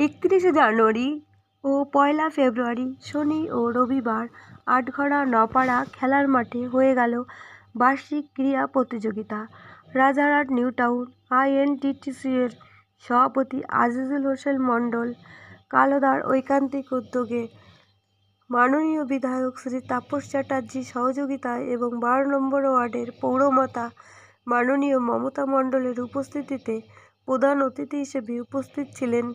31শে জানুয়ারি ও 1লা ফেব্রুয়ারি শনি ও রবিবার আটঘরা নপাড়া খেলার মাঠে হয়ে গেল বার্ষিক ক্রীড়া প্রতিযোগিতা। রাজারহাট নিউ টাউন আইএনটিটিসি-এর সভাপতি আজিজুল হোসেন মণ্ডল কালোদার ঐকান্তিক উদ্যোগে মাননীয় বিধায়ক শ্রী তাপস চ্যাটার্জির সহযোগিতায় এবং 12 নম্বর ওয়ার্ডের পৌরমাতা মাননীয় মমতা মণ্ডলের উপস্থিতিতে প্রধান অতিথি হিসেবে উপস্থিত ছিলেন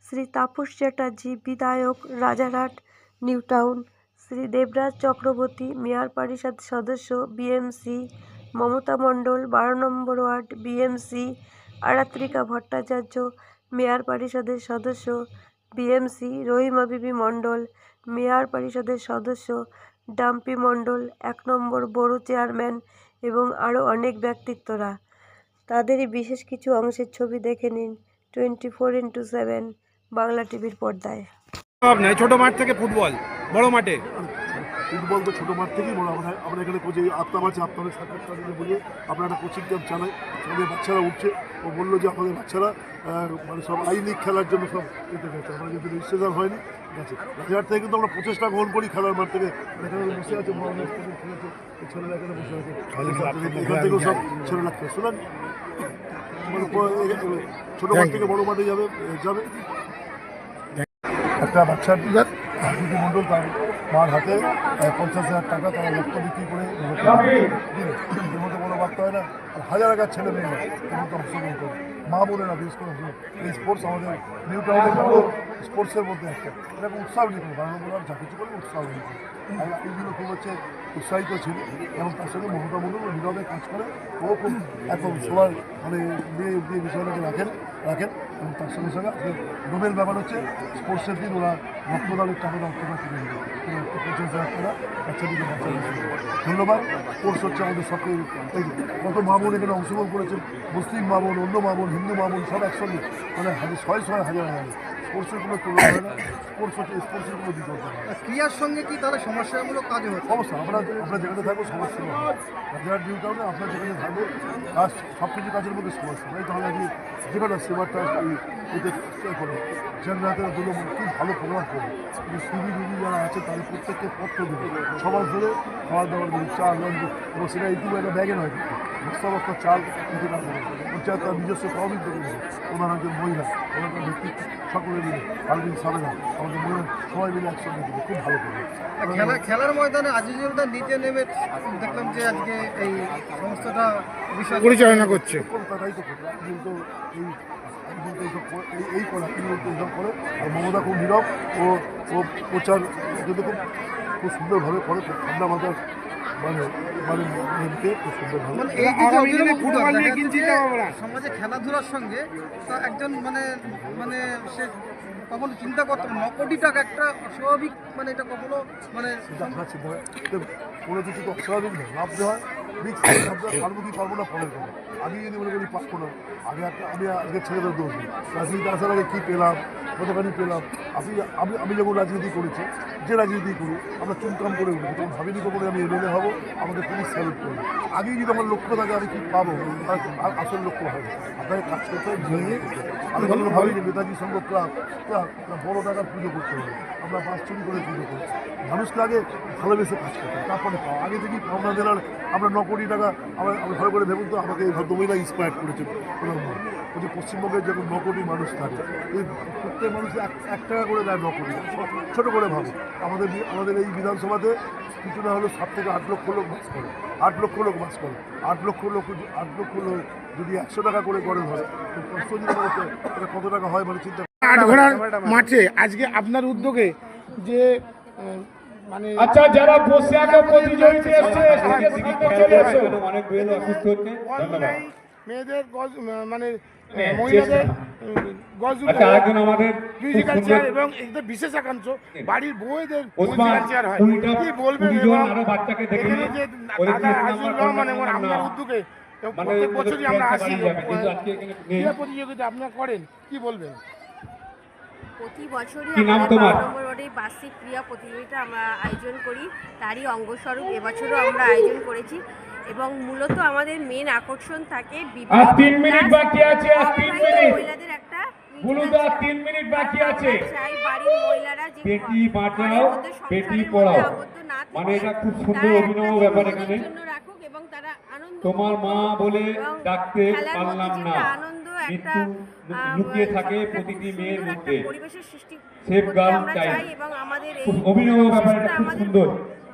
শ্রী তাপস চ্যাটার্জি বিধায়ক Rajarhat New Town, Shri Debraj Chakraborty mayor পরিষদ সদস্য বিএমসি, মমতা মণ্ডল 12 নম্বর ward BMC, Aratrika Bhattacharya mayor পরিষদের সদস্য বিএমসি, রহিমা বিবি মণ্ডল মেয়র পরিষদের সদস্য, ডাম্পি মণ্ডল 1 নম্বর বড় চেয়ারম্যান এবং আরও অনেক ব্যক্তিত্বরা। তাদেরই বিশেষ কিছু অংশের ছবি দেখে নিন 24x7 বাংলা টিভির পর্দায়। ছোট মাঠ থেকে ফুটবল বড় মাঠে, ফুটবল তো ছোটো মাঠ থেকেই বড়। আমরা এখানে কোচিং আত্মাম আছে, আত্মামের সাক্ষাৎকার বলে আমরা একটা কোচিং ক্যাম্প চালাই, আমাদের বাচ্চারা উঠছে। ও বললো যে আমাদের বাচ্চারা মানে সব আই লিগ খেলার জন্য সব যেতে গেছে, আমরা কিন্তু রেজিস্ট্রেশন হয়নি। ঠিক আছে, রাজারহাট থেকে কিন্তু আমরা প্রচেষ্টা গ্রহণ করি খেলার মাঠ থেকে। এখানে বসে আছে খেলেছে, ছেলেরা এখানে বসে আছে, এখান থেকেও সব ছেলেরা শোনান মানে ছোটো মাঠ থেকে বড় মাঠে যাবে। একটা বাচ্চার দিদি মণ্ডল তার মার হাতে 50,000 টাকা তারা লক্ষ বিক্রি করে এর মধ্যে বড় বার্তা হয় না। আর হাজার হাজার ছেলে মেয়েরা এর মধ্যে অংশগ্রহণ করে, মা বোনেরা বিশেষ করে এই স্পোর্টস আমাদের নিউ টাউনের বড় স্পোর্টসের মধ্যে একটা এরকম উৎসাহ নিতে হবে। বাংলা বলার যা কিছু করে উৎসাহ নিতে হবে। আর এইগুলো খুব হচ্ছে উৎসাহিত ছিল এবং তার সঙ্গে মমতা মণ্ডল নীরবে কাজ করে। ও খুব এখন সবার মানে দিয়ে বিষয়টাকে রাখেন এবং তার সঙ্গে সঙ্গে নোবেল ব্যাপার হচ্ছে স্পোর্টসের দিন ওরা রক্তদানের টাকা রক্তটা কিনে নেবে 25,000 টাকা বাচ্চাদিকে বাচ্চা ধন্যবাদ। স্পোর্টস হচ্ছে আমাদের সবচেয়ে কত মা বোন এখানে অংশগ্রহণ করেছেন, মুসলিম মা বোন, অন্য মা বোন, হিন্দু মা বোন সব একসঙ্গে মানে ছয় হাজার স্পোর্টসের কোনো তুলনা হয় না। স্পোর্টস হচ্ছে স্পোর্টসের কোনো বিকল্প হয় না। ক্রিয়ার সঙ্গে কি তাহলে সমস্যামূলক কাজ হয়? সমস্যা আমরা যেখানে থাকবো সমস্যা রাজারহাট নিউ টাউনে আপনার যেখানে থাকবো কাজ সব কিছু কাজের মধ্যে সমস্যা নেই। তাহলে আমি যেখানে সেবারটা এতে করে জেনারেটের দুটো খুব ভালো প্রোগ্রাম করে সুবি দিদি যারা আছে তাদের প্রত্যেককে পত্র দেবে, সবার ধরে খাওয়া দাওয়ার দেবে, চাল এবং সেটা এইটুকু একটা ব্যাগে নয়, বস্তা বস্তা চাল দিতে না করে পঞ্চায়েত তার নিজস্ব তহবিল থেকে দেবে। ওনার একজন মহিলা, ওনার ভিত্তিক সকলে মিলে আলবিন সাবেনা আমাদের মহিলা সবাই মিলে একসঙ্গে দেবে, খুব ভালো করে। খেলার ময়দানে আজিজুলদা নিচে নেমে দেখলাম যে আজকে এই সমস্তটা বিষয় পরিচালনা করছে। তাই তো কিন্তু এই করে এইসব করে। আর মমতা খুব নীরব, ও প্রচার কিন্তু খুব সুন্দরভাবে করে, খুব ঠান্ডা মাথার মানে খুব সুন্দরভাবে। সমাজে খেলাধুলার সঙ্গে একজন মানে সে কখনো চিন্তা করতাম 9 কোটি টাকা একটা অস্বাভাবিক মানে এটা কখনো মানে কোনো কিছু তো অস্বাভাবিক নয়, লাভ হয় পারবো কি পারবো না পরের কথা। আমি যদি মনে করি পারবো না, আমি আজকে ছেলেদের দোষ দিই। রাজনীতি আসার আগে কী পেলাম, কতখানি পেলাম। আমি যখন রাজনীতি করেছি, যে রাজনীতি করি আমরা চুমকাম করে উঠি, তখন ভাবিনি করে আমি এমএলএ হবো, আমাদের পুলিশ স্যালুট করবো। আগেই যদি আমার লক্ষ্য থাকে আমি কী পাবো, আসল লক্ষ্য হবে আপনাকে কাজ করতে হবে। আমি ভাবি যে নেতাজি সংঘ ক্লাব বড় টাকার পুজো করতে হবে, আমরা বাস চুরি করে পুজো করি। মানুষকে আগে ভালোবেসে কাজ করতে হবে, তারপরে পাওয়া। আগে থেকে পাওনা জেলার আমরা 9 কোটি টাকা আমরা ঘরে করে ভেবুন তো আমাকে এই ভদ্রমহিলা ইন্সপায়ার করেছে। বলছে পশ্চিমবঙ্গের যখন 9 কোটি মানুষ থাকে, এই প্রত্যেক মানুষ 1 টাকা করে দেয় 9 কোটি, ছোটো করে ভাবো। আমাদের এই বিধানসভাতে কিছু না হলেও 7 থেকে 8 লক্ষ লোক বাস করে, 8 লক্ষ লোক বাস করে। 8 লক্ষ লোক যদি 100 টাকা করে গড়ে হয়, এটা কত টাকা হয় মানে চিন্তা। আটঘরার মাঠে আজকে আপনার উদ্যোগে যে মানে আচ্ছা যারা বসে আছে প্রতিযোগিতা এসেছে অনেক বেল অসুস্থ হচ্ছে, ধন্যবাদ। মেয়েদের গজ মানে মহিলাদের গজ আমাদের মিউজিক্যাল চেয়ার এবং এদের বিশেষ একাংশ বাড়ির বউদের মিউজিক্যাল চেয়ার হয়। কি বলবেন এখানে যে দাদা আজিজুল রহমান এবং আপনার উদ্যোগে এবং মানে প্রত্যেক বছরই আমরা আসি বাড়িয়ে যাবে, কিন্তু আজকে এখানে নেই। ক্রীড়া প্রতিযোগিতা আপনারা করেন, কি বলবেন? প্রতি বছরই কি নাম আমাদের তোমার? 12 নম্বর ওয়ার্ডে বার্ষিক ক্রীড়া প্রতিযোগিতা আমরা আয়োজন করি, তারই অঙ্গস্বরূপ এবছরও আমরা আয়োজন করেছি। এবং মূলত আমাদের মেন আকর্ষণ থাকে আর 3 মিনিট বাকি আছে, আর 3 মিনিট। মহিলাদের একটা বুলুদা 3 মিনিট বাকি আছে। চাই বাড়ির মহিলারা যে বেটি বাঁচাও, ঘরের মধ্যে বেটি সংসারের পড়াও। মধ্যে আবদ্ধ না থেকে মানে এটা খুব সুন্দর তারা অভিনব একটা ব্যাপার দিন এখানে। নিজেদের জন্য রাখুক এবং তারা আনন্দ তোমার মা বলে এবং ডাকতে খেলার পারলাম মধ্যে যে না, একটা আনন্দ, একটা মৃত্যু লুকিয়ে থাকে একটা প্রতিটি খুব মেয়ের সুন্দর একটা মধ্যে। পরিবেশের সৃষ্টি সেফ করতে গার্ল আমরা চাই। চাই এবং আমাদের এই খুব অভিনব ব্যাপার, এটা খুব আমাদের সুন্দর।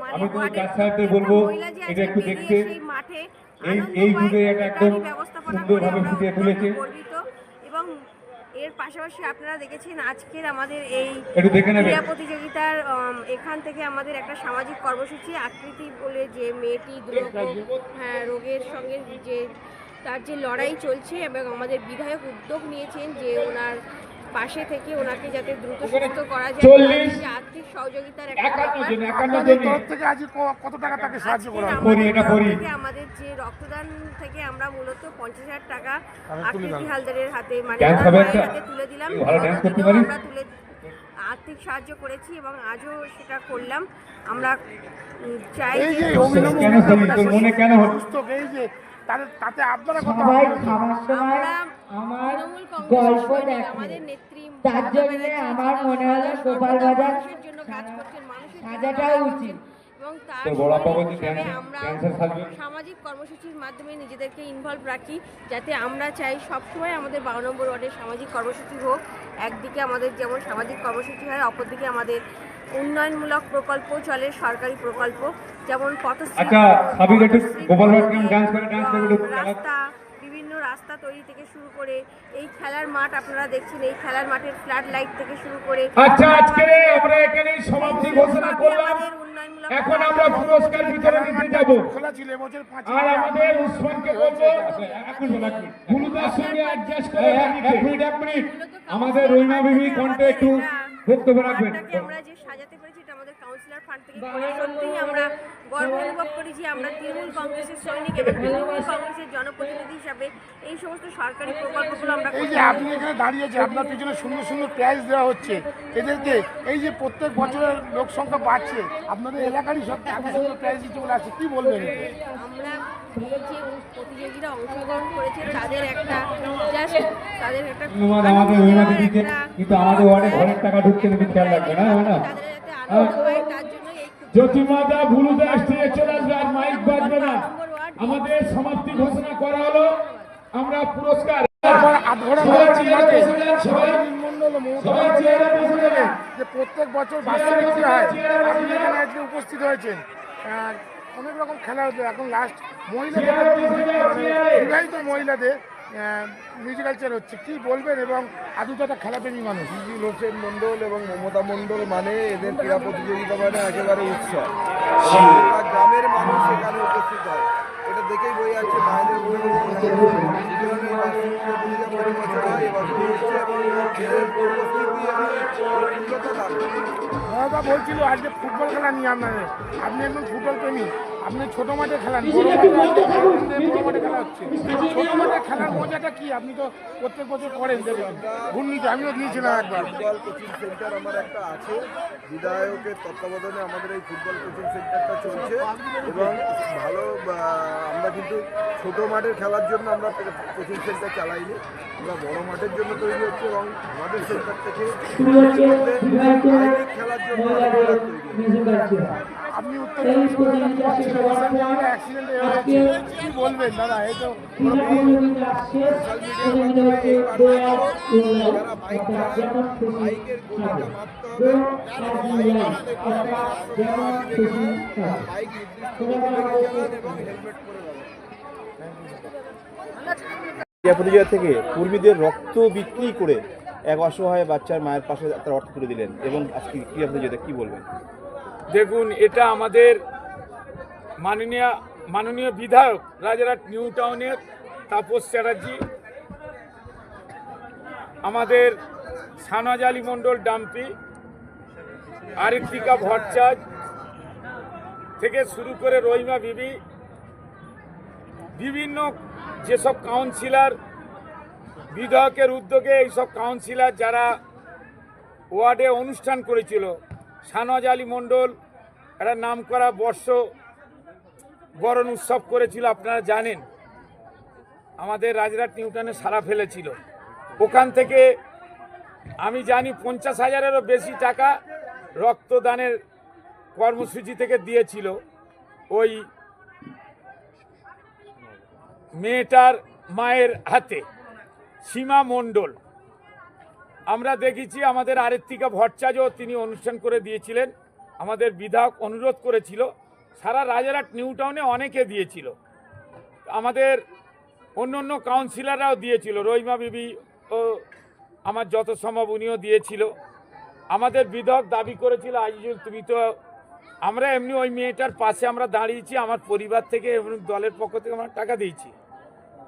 মানে আমি তো ওয়ার্ডের জাজ সাহেবদের প্রত্যেকটা বলবো মহিলা যে এটা আজকে একটু বেরিয়ে দেখতে। সেই মাঠে এই আনন্দ এই পায়, যুগে এটা একদম এটারই ব্যবস্থাপনা করে সুন্দরভাবে আমরা ফুটিয়ে অত্যন্ত তুলেছে। গর্বিত। এবং এর পাশাপাশি আপনারা দেখেছেন আজকের আমাদের এই একটু দেখে নেবে। ক্রীড়া প্রতিযোগিতার এখান থেকে আমাদের একটা সামাজিক কর্মসূচি আকৃতি বলে যে মেয়েটি রোগের সঙ্গে যে তার যে লড়াই চলছে, এবং আমাদের বিধায়ক উদ্যোগ নিয়েছেন যে ওনার পাশে থেকে ওনাকে যাতে দ্রুত সুস্থ করা যায়, 40, তার যে আর্থিক সহযোগিতার একটা 51 জন, ব্যাপার। 51 আপনাদের জনই। তরফ থেকে আজ কত টাকা তাকে সাহায্য করা আজকের হবে? করি, এটা করি। থেকে আমাদের যে রক্তদান থেকে আমরা মূলত 50,000 টাকা তুলে আকৃতি দিলাম। হালদারের হাতে মানে Dance ওনার হবে মায়ের একটা? হাতে তুলে দিলাম। ভালো dance করতে গতদিনেও পারি? আমরা তুলে আর্থিক সাহায্য করেছি এবং আজও সেটা করলাম। আমরা চাই এই যে যে অভিনব কেন সরি, তোর মনে কেন হলো? সুস্থ, এই যে তাতে আপনারা কত সবাই আপ্লুত? খাওয়ার সময় আমরা আমার তৃণমূল গল্প কংগ্রেসের সৈনিক, দেখে আমাদের নেত্রী তার মমতা জন্য ব্যানার্জি আমার যিনি মনে হলো সর্বদা গোপাল বাজার মানুষের জন্য কাজ করছেন, মানুষের জন্য সাজাটাও লড়াই উচিত। করছেন। এবং তার তোর বড় আপা সৈনিক বলছে হিসেবে ড্যান্স- আমরা ড্যান্সার সাজবে। সামাজিক কর্মসূচির মাধ্যমে নিজেদেরকে ইনভলভ রাখি, যাতে আমরা চাই সবসময় আমাদের 12 নম্বর ওয়ার্ডের সামাজিক কর্মসূচি হোক। একদিকে আমাদের যেমন সামাজিক কর্মসূচি হয়, অপরদিকে আমাদের উন্নয়নমূলক প্রকল্প চলে, সরকারি প্রকল্প যেমন পথশ্রী, আচ্ছা, সাবির একটু পথশ্রী গোপাল ভাট প্রকল্পে, কেমন ডান্স করে একটু রাস্তা, বিভিন্ন রাস্তা তৈরি থেকে শুরু করে এই খেলার মাঠ আপনারা দেখছেন, এই খেলার মাঠের ফ্ল্যাড লাইট থেকে শুরু করে আচ্ছা, আজকে আমরা এখানেই সমাপ্তি ঘোষণা করলাম। এখন আমরা পুরস্কার বিতরণ দিতে যাব। খোলা ছিল এবছর 5 আর আমাদের উসমানকে বলবো গুরুদার সঙ্গে অ্যাডজাস্ট করে এক মিনিট আমাদের রহিমা বিবি কণ্ঠে একটু বক্তব্য রাখবেন। আমরা যে সাজাতে পেরেছি এটা আমাদের কাউন্সিলর ফান্ড থেকে করে। সত্যিই আমরা গর্ব অনুভব করি যে আমরা তৃণমূল কংগ্রেসের সৈনিক এবং তৃণমূল কংগ্রেসের জনপ্রতিনিধি হিসাবে এই সমস্ত সরকারি প্রকল্পগুলো আমরা এই যে আপনি এখানে দাঁড়িয়েছে, আপনার পিছনে সুন্দর সুন্দর প্রাইজ দেওয়া হচ্ছে এদেরকে, এই যে প্রত্যেক বছরের লোক সংখ্যা বাড়ছে, আপনাদের এলাকারই সব এত সুন্দর প্রাইজ চলে আসছে, কি বলবেন? আমরা যে প্রতিযোগীরা অংশগ্রহণ করেছে তাদের একটা জাস্ট তাদের একটা ধন্যবাদ আমাদের রহিমা দিদিকে, কিন্তু আমাদের ওয়ার্ডে ঘরের টাকা ঢুকতে কিন্তু খেয়াল রাখবে না, না তাদের যাতে আনন্দ পায় তার জন্য এই জ্যোতিমাদা ভুলুদা স্টেজে চলে আসবে, আর মাইক বাজবে না। আমাদের সমাপ্তি ঘোষণা করা হলো। আমরা পুরস্কার তারপর আধঘরা মাঠে সবাই মন্ডল সবাই চেয়ারে বসে যাবেন। যে প্রত্যেক বছর বাৎসরিক কি হয়, আপনি এখানে আজকে উপস্থিত হয়েছেন। অনেক রকম খেলা হতো, এখন লাস্ট মহিলাদের বিবাহিত মহিলাদের মিউজিক্যাল চেয়ার হচ্ছে, কি বলবেন? এবং আদুটা খেলাপ্রেমী মানুষ, সুশীল হোসেন মণ্ডল এবং মমতা মণ্ডল মানে এদের ক্রীড়া প্রতিযোগিতা মানে একেবারে উৎসব। গোটা গ্রামের মানুষ সেখানে উপস্থিত হয়, এটা দেখেই বোঝা যাচ্ছে মায়েদের মনে দাদা বলছিল আজকে ফুটবল খেলা নিয়ে আপনাদের, আপনি একজন ফুটবল প্রেমী, আপনি ছোট মাঠে খেলান, বড় মাঠে খেলা হচ্ছে, ছোট মাঠে খেলার মজাটা কি? আপনি তো প্রত্যেক বছর করেন, দেখবেন ঘূর্ণিতে আমিও দিয়েছিলাম একবার। ফুটবল কোচিং সেন্টার আমার একটা আছে, বিধায়কের তত্ত্বাবধানে আমাদের এই ফুটবল কোচিং সেন্টারটা চলছে এবং ভালো আমরা কিন্তু ছোট মাঠের খেলার জন্য আমরা কোচিং সেন্টার চালাইনি, আমরা বড় মাঠের জন্য তৈরি হচ্ছে এবং আমাদের সেন্টার থেকে খেলার জন্য আপনি উত্তর অ্যাক্সিডেন্টে কি বলবেন দাদা? এই তো যারা বাইক চালায় বাইকের গতিটা মাপতে হবে, বাইক নির্দিষ্ট চালান এবং হেলমেট পরে ক্রীড়া প্রতিযোগিতা থেকে কর্মীদের রক্ত বিক্রি করে এক অসহায় বাচ্চার মায়ের পাশে তার অর্থ তুলে দিলেন, এবং আজকে ক্রীড়া প্রতিযোগিতা কী বলবেন? দেখুন, এটা আমাদের মাননীয় বিধায়ক রাজারহাট নিউ টাউনের তাপস চ্যাটার্জি, আমাদের শাহনাজ আলী মণ্ডল ডাম্পি, আরিত্রিকা ভট্টাচার্য থেকে শুরু করে রহিমা বিবি, বিভিন্ন যেসব কাউন্সিলর বিধায়কের উদ্যোগে এইসব কাউন্সিলর যারা ওয়ার্ডে অনুষ্ঠান করেছিল, শাহনওয়াজ আলী মণ্ডল একটা নামকরা বর্ষ বরণ উৎসব করেছিল, আপনারা জানেন, আমাদের রাজরাট নিউটাউনে সারা ফেলেছিল। ওখান থেকে আমি জানি 50,000-এরও বেশি টাকা রক্তদানের কর্মসূচি থেকে দিয়েছিল ওই মেয়েটার মায়ের হাতে, সীমা মণ্ডল। আমরা দেখেছি আমাদের আরেত্তিকা ভট্টাচার্য তিনি অনুষ্ঠান করে দিয়েছিলেন, আমাদের বিধায়ক অনুরোধ করেছিল, সারা রাজারহাট নিউটাউনে অনেকে দিয়েছিল, আমাদের অন্য অন্য কাউন্সিলররাও দিয়েছিল, রহিমা বিবি ও আমার যত সম্ভব উনিও দিয়েছিল। আমাদের বিধায়ক দাবি করেছিল, আজিজুল তুমি তো, আমরা এমনি ওই মেয়েটার পাশে আমরা দাঁড়িয়েছি, আমার পরিবার থেকে এবং দলের পক্ষ থেকে আমরা টাকা দিয়েছি,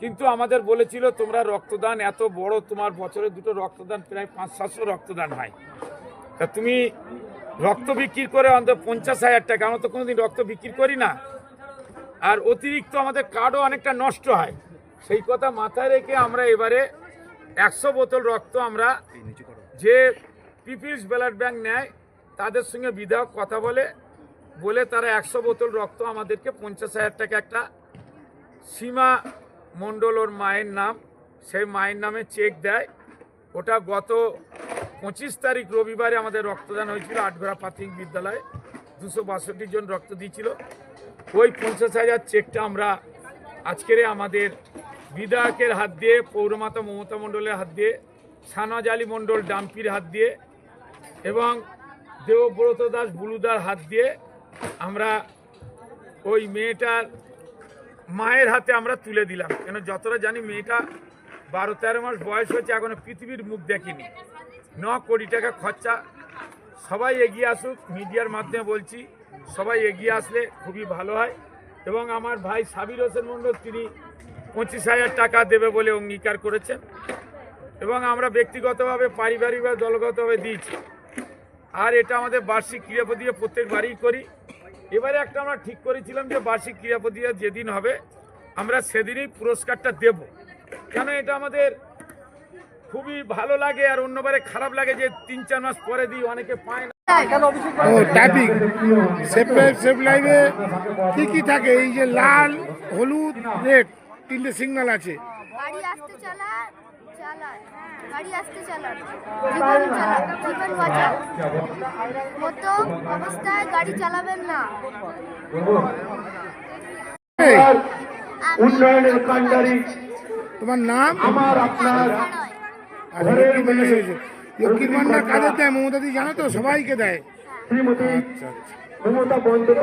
কিন্তু আমাদের বলেছিল তোমরা রক্তদান এত বড়, তোমার বছরে দুটো রক্তদান প্রায় 500-700 রক্তদান হয়, তা তুমি রক্ত বিক্রি করে অন্তত 50,000 টাকা, আমরা তো কোনোদিন রক্ত বিক্রি করি না, আর অতিরিক্ত আমাদের কার্ডও অনেকটা নষ্ট হয়, সেই কথা মাথায় রেখে আমরা এবারে 100 বোতল রক্ত আমরা যে পিপলস ব্লাড ব্যাংক নেয় তাদের সঙ্গে বিধায়ক কথা বলে তারা 100 বোতল রক্ত আমাদেরকে 50,000 টাকা একটা সীমা মণ্ডল ওর মায়ের নাম, সেই মায়ের নামে চেক দেয়। ওটা গত 25 তারিখ রবিবারে আমাদের রক্তদান হয়েছিল আটঘরা প্রাথমিক বিদ্যালয়ে, 262 জন রক্ত দিয়েছিল। ওই 50,000 চেকটা আমরা আজকের আমাদের বিধায়কের হাত দিয়ে, পৌরমাতা মমতা মণ্ডলের হাত দিয়ে, শাহনওয়াজ আলী মণ্ডল ডাম্পির হাত দিয়ে এবং দেবব্রত দাস বুলুদার হাত দিয়ে আমরা ওই মেয়েটার মায়ের হাতে আমরা তুলে দিলাম। কেন যতটা জানি মেয়েটা 12-13 মাস বয়স হয়েছে, এখনো পৃথিবীর মুখ দেখেনি। 9 কোটি টাকা খরচা। সবাই এগিয়ে আসুক, মিডিয়ার মাধ্যমে বলছি, সবাই এগিয়ে আসলে খুবই ভালো হয়। এবং আমার ভাই সাবির হোসেন মণ্ডল তিনি 25,000 টাকা দেবে বলে অঙ্গীকার করেছেন, এবং আমরা ব্যক্তিগতভাবে, পারিবারিকভাবে, দলগতভাবে দিয়েছি। আর এটা আমাদের বার্ষিক ক্রীড়া প্রতিযোগিতা প্রত্যেকবারই করি। এবারে একটা আমরা ঠিক করেছিলাম যে বার্ষিক ক্রীড়া প্রতিযোগিতা যেদিন হবে আমরা সেদিনই পুরস্কারটা দেব, কেন এটা আমাদের খুবই ভালো লাগে, আর অন্যবারে খারাপ লাগে যে 3-4 মাস পরে দিই, অনেকে পায় না। ও ট্রাফিক সেফ লাইভে কি থাকে? এই যে লাল, হলুদ, রেড 3টে সিগন্যাল আছে। গাড়ি আসতে চালান, গাড়ি আসতে চালান, জীবন বাঁচাও, মতো অবস্থায় গাড়ি চালাবেন না। এই, উন্নয়নের কাণ্ডারি তোমার নাম? আমার আপনার লক্ষ্মীর ভান্ডার কাদের দেয়? মমতা দি জানো তো, সবাইকে দেয়। শ্রীমতী আচ্ছা আচ্ছা। মমতা বন্দ্যোপাধ্যায়।